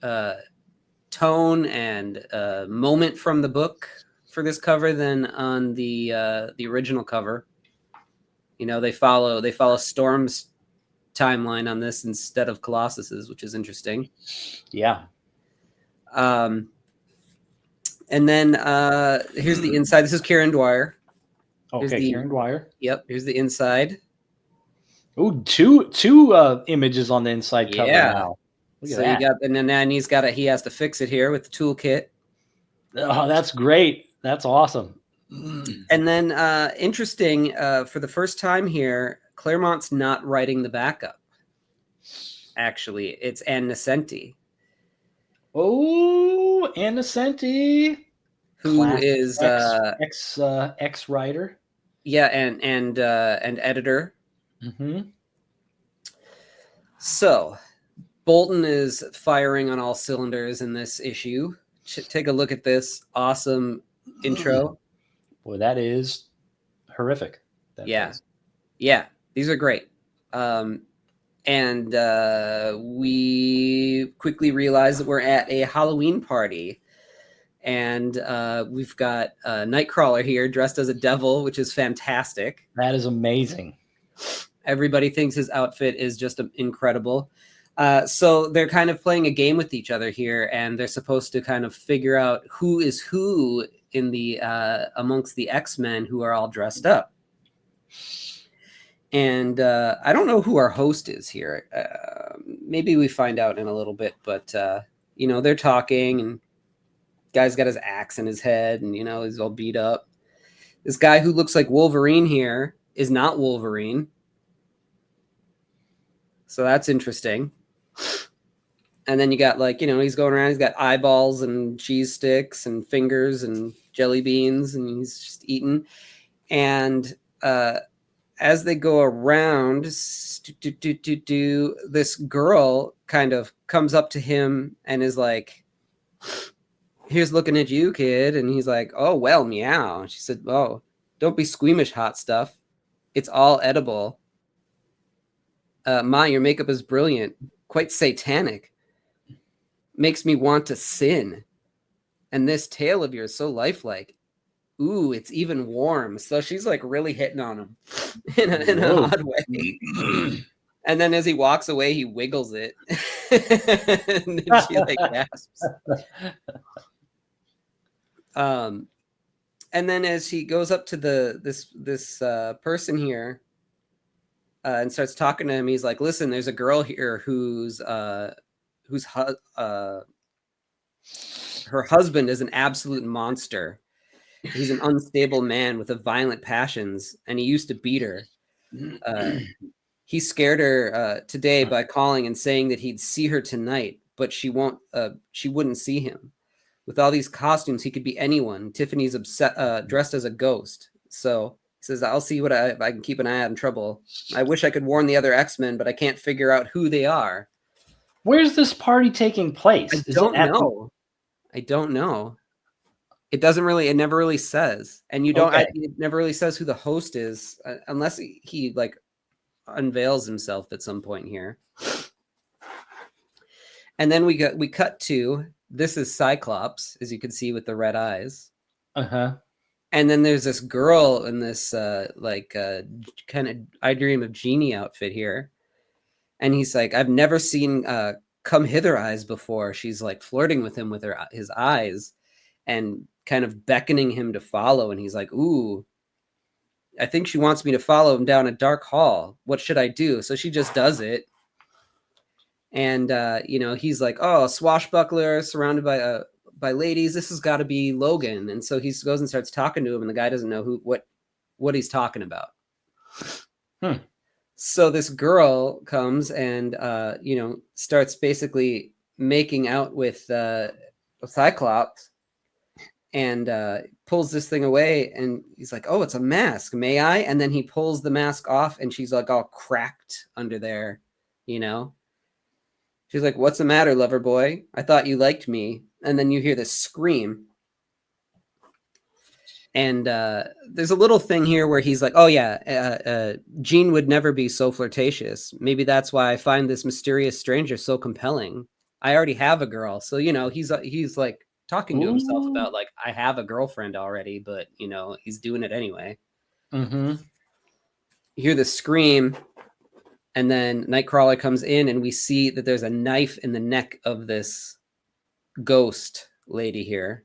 tone and moment from the book for this cover than on the original cover. They follow Storm's timeline on this instead of Colossus's, which is interesting. Yeah. And then here's the inside. This is Kieran Dwyer. Okay, Kieran Dwyer. Yep. Here's the inside. Ooh, two images on the inside cover now. Look at that. He has to fix it here with the toolkit. Oh, that's great. That's awesome. And then interesting, for the first time here, Claremont's not writing the backup. Actually, it's Ann Nesenti. Oh, Ann Nesenti, who is ex writer. Yeah, and editor. Mm-hmm. So Bolton is firing on all cylinders in this issue. Take a look at this awesome intro. Boy, that is horrific. Yeah, these are great. And we quickly realize that we're at a Halloween party. And we've got Nightcrawler here dressed as a devil, which is fantastic. That is amazing. Everybody thinks his outfit is just incredible. So they're kind of playing a game with each other here, and they're supposed to kind of figure out who is who in the amongst the X-Men who are all dressed up. And I don't know who our host is here. Maybe we find out in a little bit, but they're talking, and guy's got his axe in his head, and he's all beat up. This guy who looks like Wolverine here is not Wolverine. So that's interesting. And then you got he's going around, he's got eyeballs and cheese sticks and fingers and jelly beans, and he's just eating. And as they go around, this girl kind of comes up to him and is like, here's looking at you, kid. And he's like, oh, well, meow. She said, oh, don't be squeamish, hot stuff. It's all edible. Ma, your makeup is brilliant. Quite satanic. Makes me want to sin. And this tail of yours so lifelike. Ooh, it's even warm. So she's like really hitting on him in an odd way. And then as he walks away, he wiggles it. And then she like gasps. And then as he goes up to this person here and starts talking to him, he's like, listen, there's a girl here whose her husband is an absolute monster. He's an unstable man with violent passions, and he used to beat her. He scared her today by calling and saying that he'd see her tonight, but she wouldn't see him. With all these costumes, he could be anyone. Tiffany's dressed as a ghost. So he says, I'll see if I can keep an eye out in trouble. I wish I could warn the other X-Men, but I can't figure out who they are. Where's this party taking place? I don't know. It never really says. And it never really says who the host is, unless he like unveils himself at some point here. And then we cut to, this is Cyclops, as you can see with the red eyes. Uh-huh. And then there's this girl in this kind of I Dream of Jeannie outfit here. And he's like, I've never seen come hither eyes before. She's like flirting with him with his eyes and kind of beckoning him to follow. And he's like, ooh, I think she wants me to follow him down a dark hall. What should I do? So she just does it. And, he's like, oh, swashbuckler surrounded by ladies. This has got to be Logan. And so he goes and starts talking to him, and the guy doesn't know what he's talking about. So this girl comes and, starts basically making out with Cyclops and pulls this thing away. And he's like, oh, it's a mask. May I? And then he pulls the mask off, and she's like all cracked under there, She's like, what's the matter, lover boy? I thought you liked me. And then you hear this scream. And there's a little thing here where he's like, oh, yeah, Jean would never be so flirtatious. Maybe that's why I find this mysterious stranger so compelling. I already have a girl. So, he's like talking to himself about like, I have a girlfriend already, but, he's doing it anyway. Mm-hmm. You hear the scream. And then Nightcrawler comes in, and we see that there's a knife in the neck of this ghost lady here.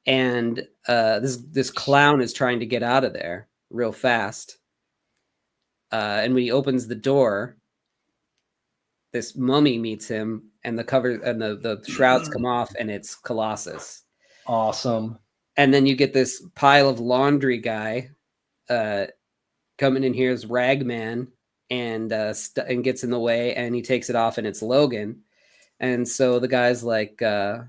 And this clown is trying to get out of there real fast. And when he opens the door, this mummy meets him, and the cover and the shrouds come off, and it's Colossus. Awesome. And then you get this pile of laundry guy coming in here as Ragman. And gets in the way, and he takes it off, and it's Logan. And so the guy's like, I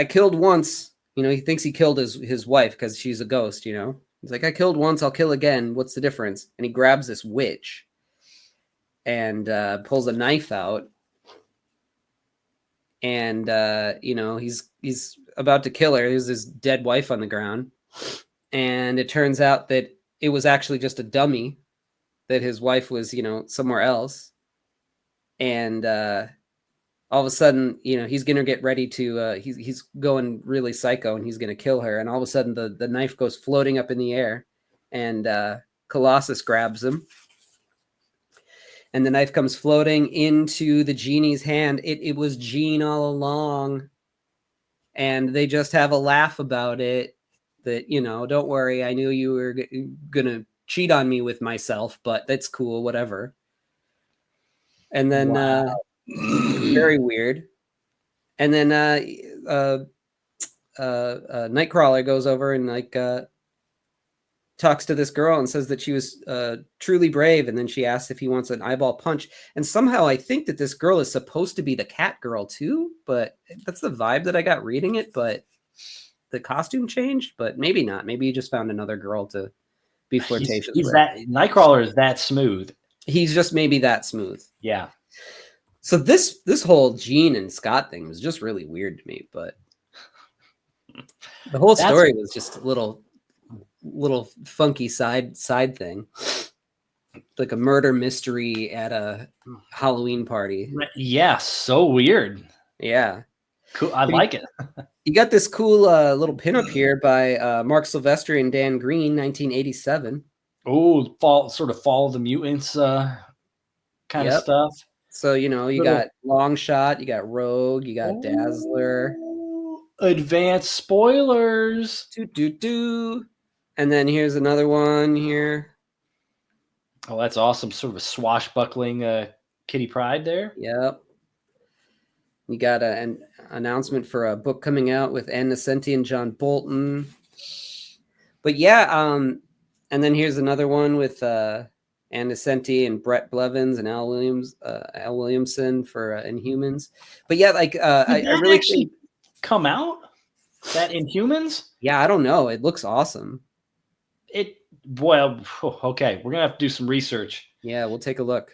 killed once. He thinks he killed his wife because she's a ghost. He's like, I killed once, I'll kill again. What's the difference? And he grabs this witch and pulls a knife out. And he's about to kill her. There's his dead wife on the ground, and it turns out that it was actually just a dummy. That his wife was, somewhere else. And all of a sudden, he's going to get ready to, he's going really psycho, and he's going to kill her. And all of a sudden the knife goes floating up in the air, and Colossus grabs him. And the knife comes floating into the genie's hand. It was Jean all along. And they just have a laugh about it that, don't worry. I knew you were going to cheat on me with myself, but that's cool, whatever. And then very weird. And then Nightcrawler goes over and like talks to this girl and says that she was truly brave, and then she asks if he wants an eyeball punch. And somehow I think that this girl is supposed to be the cat girl too, but that's the vibe that I got reading it. But the costume changed, but maybe not. Maybe he just found another girl to be flirtatious with. That Nightcrawler is that smooth. He's just maybe that smooth. Yeah. So this whole Jean and Scott thing was just really weird to me, but the whole story was just a little funky side thing, like a murder mystery at a Halloween party. Yeah, so weird. Yeah, cool. I like it. You got this cool little pinup here by Mark Silvestri and Dan Green, 1987. Oh, Fall of the Mutants kind of stuff. So, you know, you got Longshot, you got Rogue, you got Dazzler. Advanced spoilers. And then here's another one here. Oh, that's awesome. Sort of a swashbuckling Kitty Pryde there. Yep. You got an announcement for a book coming out with Ann Nesenti and John Bolton. But yeah, and then here's another one with Ann Nesenti and Brett Blevins and Al Williamson for Inhumans. But yeah, like I really think come out that Inhumans. Yeah, I don't know. It looks awesome. Okay, we're gonna have to do some research. Yeah, we'll take a look.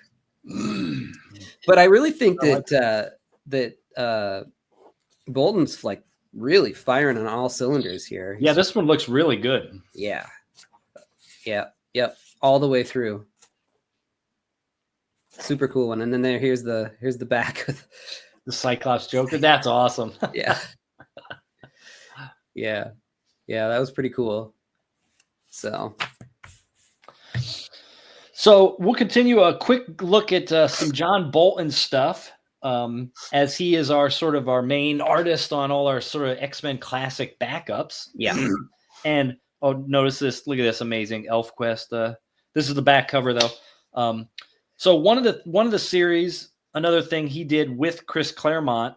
But I really think that Bolton's like really firing on all cylinders here. Yeah, this one looks really good. Yeah. Yep, all the way through. Super cool one. And then here's the back with the Cyclops Joker. That's awesome. Yeah. Yeah, that was pretty cool. So we'll continue a quick look at some John Bolton stuff, as he is our main artist on all our sort of X-Men classic backups. Yeah. And notice this. Look at this amazing ElfQuest. This is the back cover though. So one of the series, another thing he did with Chris Claremont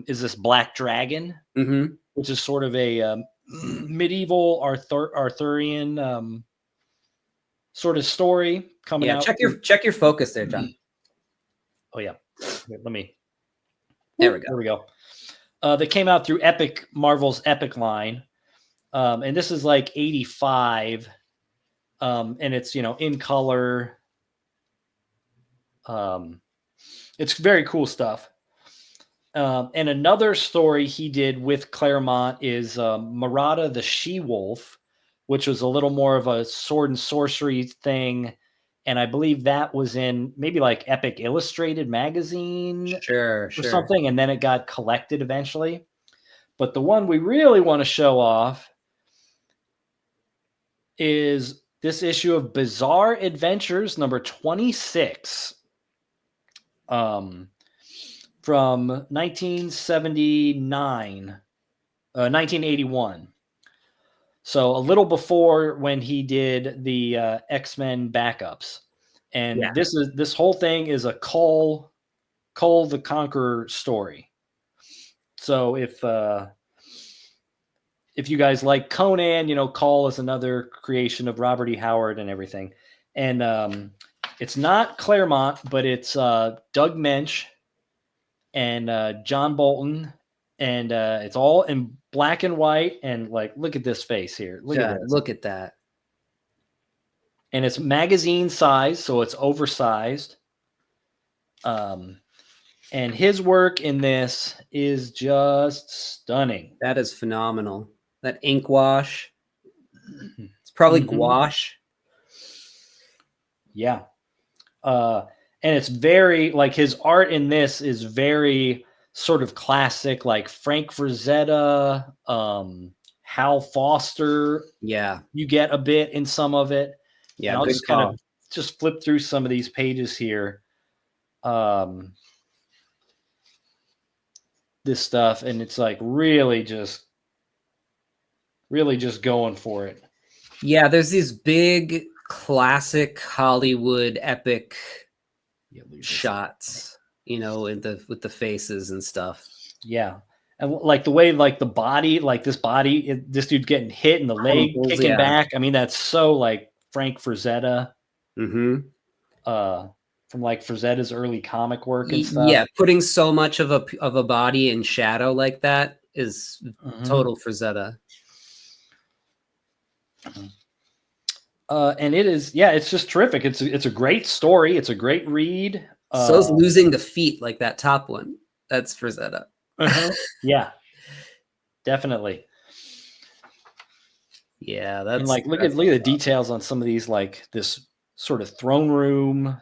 is this Black Dragon, which is sort of a medieval Arthurian sort of story coming out. Check your focus there, John. Oh yeah, here, let me. There we go. There we go. That came out through Marvel's Epic line, and this is like 85, and it's in color. It's very cool stuff. And another story he did with Claremont is Murata the She-Wolf, which was a little more of a sword and sorcery thing. And I believe that was in maybe like Epic Illustrated magazine or something. And then it got collected eventually. But the one we really want to show off is this issue of Bizarre Adventures number 26. From 1981. So a little before when he did the X-Men backups. And this whole thing is a Kull the Conqueror story. So if you guys like Conan, Kull is another creation of Robert E. Howard and everything. And it's not Claremont, but it's Doug Mensch and John Bolton, and it's all in black and white. And look at this face here. Look at that. And it's magazine size, so it's oversized. And his work in this is just stunning. That is phenomenal. That ink wash. It's probably gouache. Yeah. And it's very his art in this is very sort of classic, like Frank Frazetta, Hal Foster. Yeah. You get a bit in some of it. Yeah. And I'll just kind of flip through some of these pages here. This stuff. And it's really just going for it. Yeah. There's these big classic Hollywood epic shots, you know, with the faces and stuff. Yeah. And like the way, like the body, like this dude getting hit and the leg kicking back. I mean, that's so like Frank Frazetta. Mm-hmm. From like Frazetta's early comic work and stuff. Yeah, putting so much of a body in shadow like that is total Frazetta. And it is, yeah, it's just terrific. It's a great story. It's a great read. So's losing the feet like that top one. That's Frazetta. Yeah, definitely. Yeah, that's and like look at the details on some of these, like this sort of throne room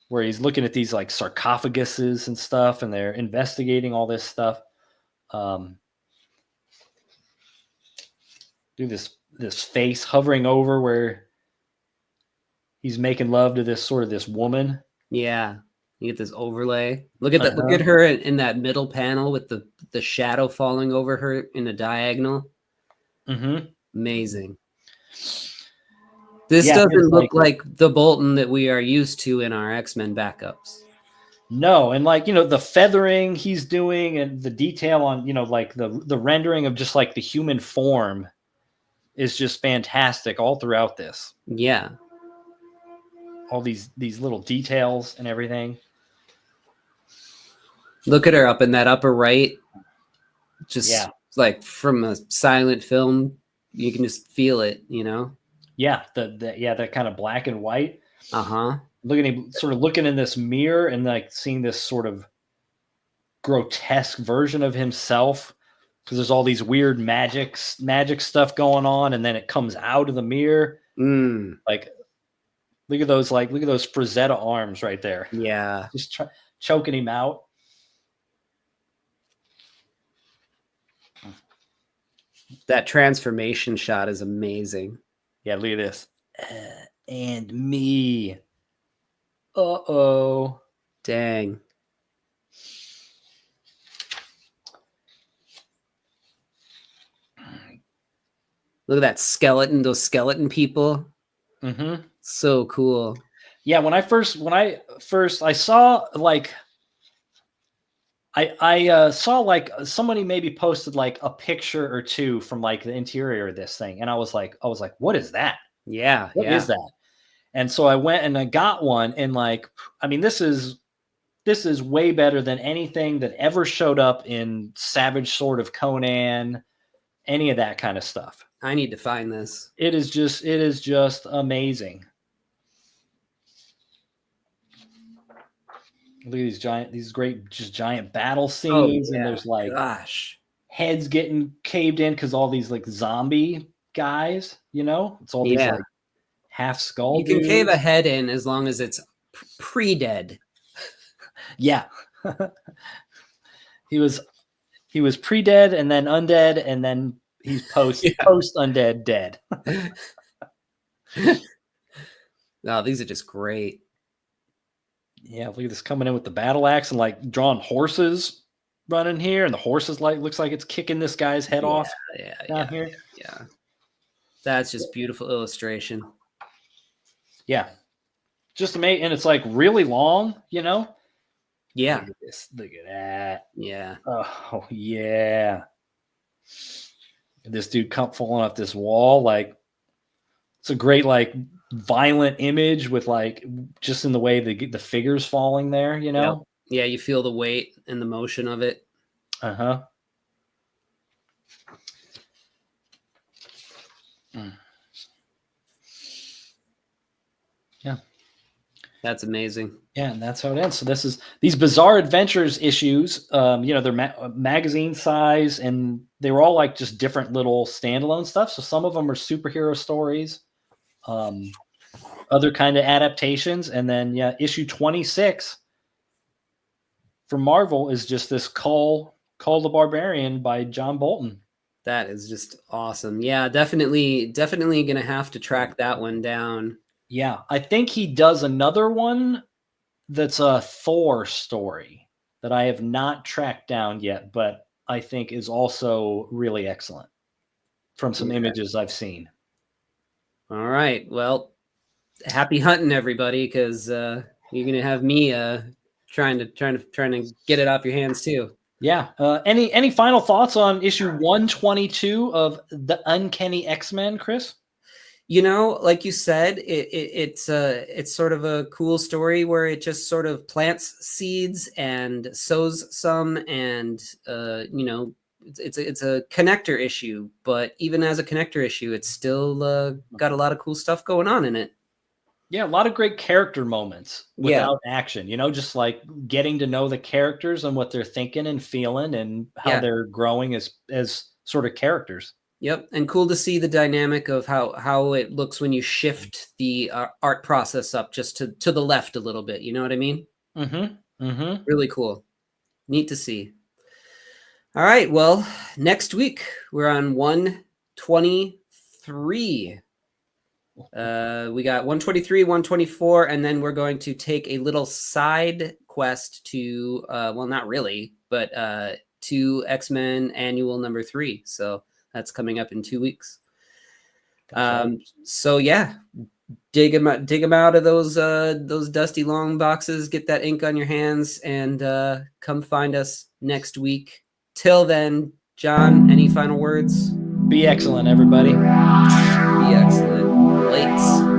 where he's looking at these like sarcophaguses and stuff, and they're investigating all this stuff. Do this face hovering over where he's making love to this woman. Yeah. You get this overlay. Look at that. Look at her in that middle panel with the shadow falling over her in a diagonal. Amazing. This doesn't look like the Bolton that we are used to in our X-Men backups. No, and like, you know, the feathering he's doing and the detail on, you know, like the rendering of just like the human form is just fantastic all throughout this. Yeah. All these little details and everything. Look at her up in that upper right. Just like from a silent film, you can just feel it, you know? Yeah, that kind of black and white. Look at him sort of looking in this mirror and like seeing this sort of grotesque version of himself, because there's all these weird magic stuff going on, and then it comes out of the mirror. Like, look at those Frazetta arms right there. Yeah, just choking him out. That transformation shot is amazing. Yeah, look at this. And me. Uh-oh. Dang. Look at that skeleton, those skeleton people. So cool. Yeah, when I first I saw like I saw like somebody maybe posted like a picture or two from like the interior of this thing, and I was like, what is that? Yeah, what is that? And so I went and I got one, and like, I mean, this is way better than anything that ever showed up in Savage Sword of Conan, any of that kind of stuff. I need to find this. It is just amazing. Look at these great, just giant battle scenes, and there's like heads getting caved in because all these like zombie guys, you know, it's all these like half skull. You can cave a head in as long as it's pre-dead. Yeah, he was pre-dead and then undead, and then he's post undead dead. No, these are just great. Yeah, look at this coming in with the battle axe and like drawing horses running here, and the horses like looks like it's kicking this guy's head off. Yeah. That's just beautiful illustration. Yeah, just amazing, and it's like really long, you know. Yeah. Look at this. Look at that. Yeah. Oh yeah. This dude come falling off this wall, like it's a great like violent image with like just in the way the figures falling there, you know. Yeah, you feel the weight and the motion of it. Yeah, that's amazing. Yeah, and that's how it ends. So this is these Bizarre Adventures issues. You know, they're magazine size, and they were all like just different little standalone stuff. So some of them are superhero stories, other kind of adaptations, and then issue 26 for Marvel is just this Call the Barbarian by John Bolton. That is just awesome. Yeah, definitely gonna have to track that one down. Yeah, I think he does another one that's a Thor story that I have not tracked down yet, but I think is also really excellent from some images I've seen. All right. Well, happy hunting, everybody, because you're gonna have me trying to get it off your hands too. Yeah. Any final thoughts on issue 122 of the Uncanny X-Men, Chris? Like you said, it's sort of a cool story where it just sort of plants seeds and sows some, and it's a connector issue. But even as a connector issue, it's still got a lot of cool stuff going on in it. Yeah, a lot of great character moments Yeah. without action, just like getting to know the characters and what they're thinking and feeling and how they're growing as sort of characters. Yep, and cool to see the dynamic of how it looks when you shift the art process up just to the left a little bit. You know what I mean? Mm-hmm. Mm-hmm. Really cool. Neat to see. All right, well, next week we're on 123. We got 123, 124, and then we're going to take a little side quest to, well, not really, but to X-Men Annual number 3. So that's coming up in 2 weeks. So yeah, dig them out of those dusty long boxes. Get that ink on your hands, and come find us next week. Till then, John, any final words? Be excellent, everybody. Be excellent. Lates.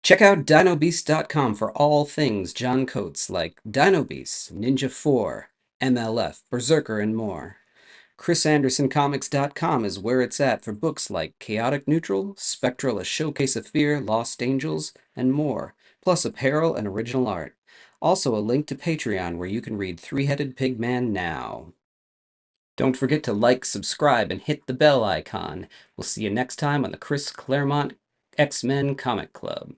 Check out DinoBeast.com for all things John Coates like Dino Beast, Ninja 4, M.L.F, Berserker, and more. ChrisAndersonComics.com is where it's at for books like Chaotic Neutral, Spectral, A Showcase of Fear, Lost Angels, and more, plus apparel and original art. Also a link to Patreon where you can read Three-Headed Pig Man now. Don't forget to like, subscribe, and hit the bell icon. We'll see you next time on the Chris Claremont X-Men Comic Club.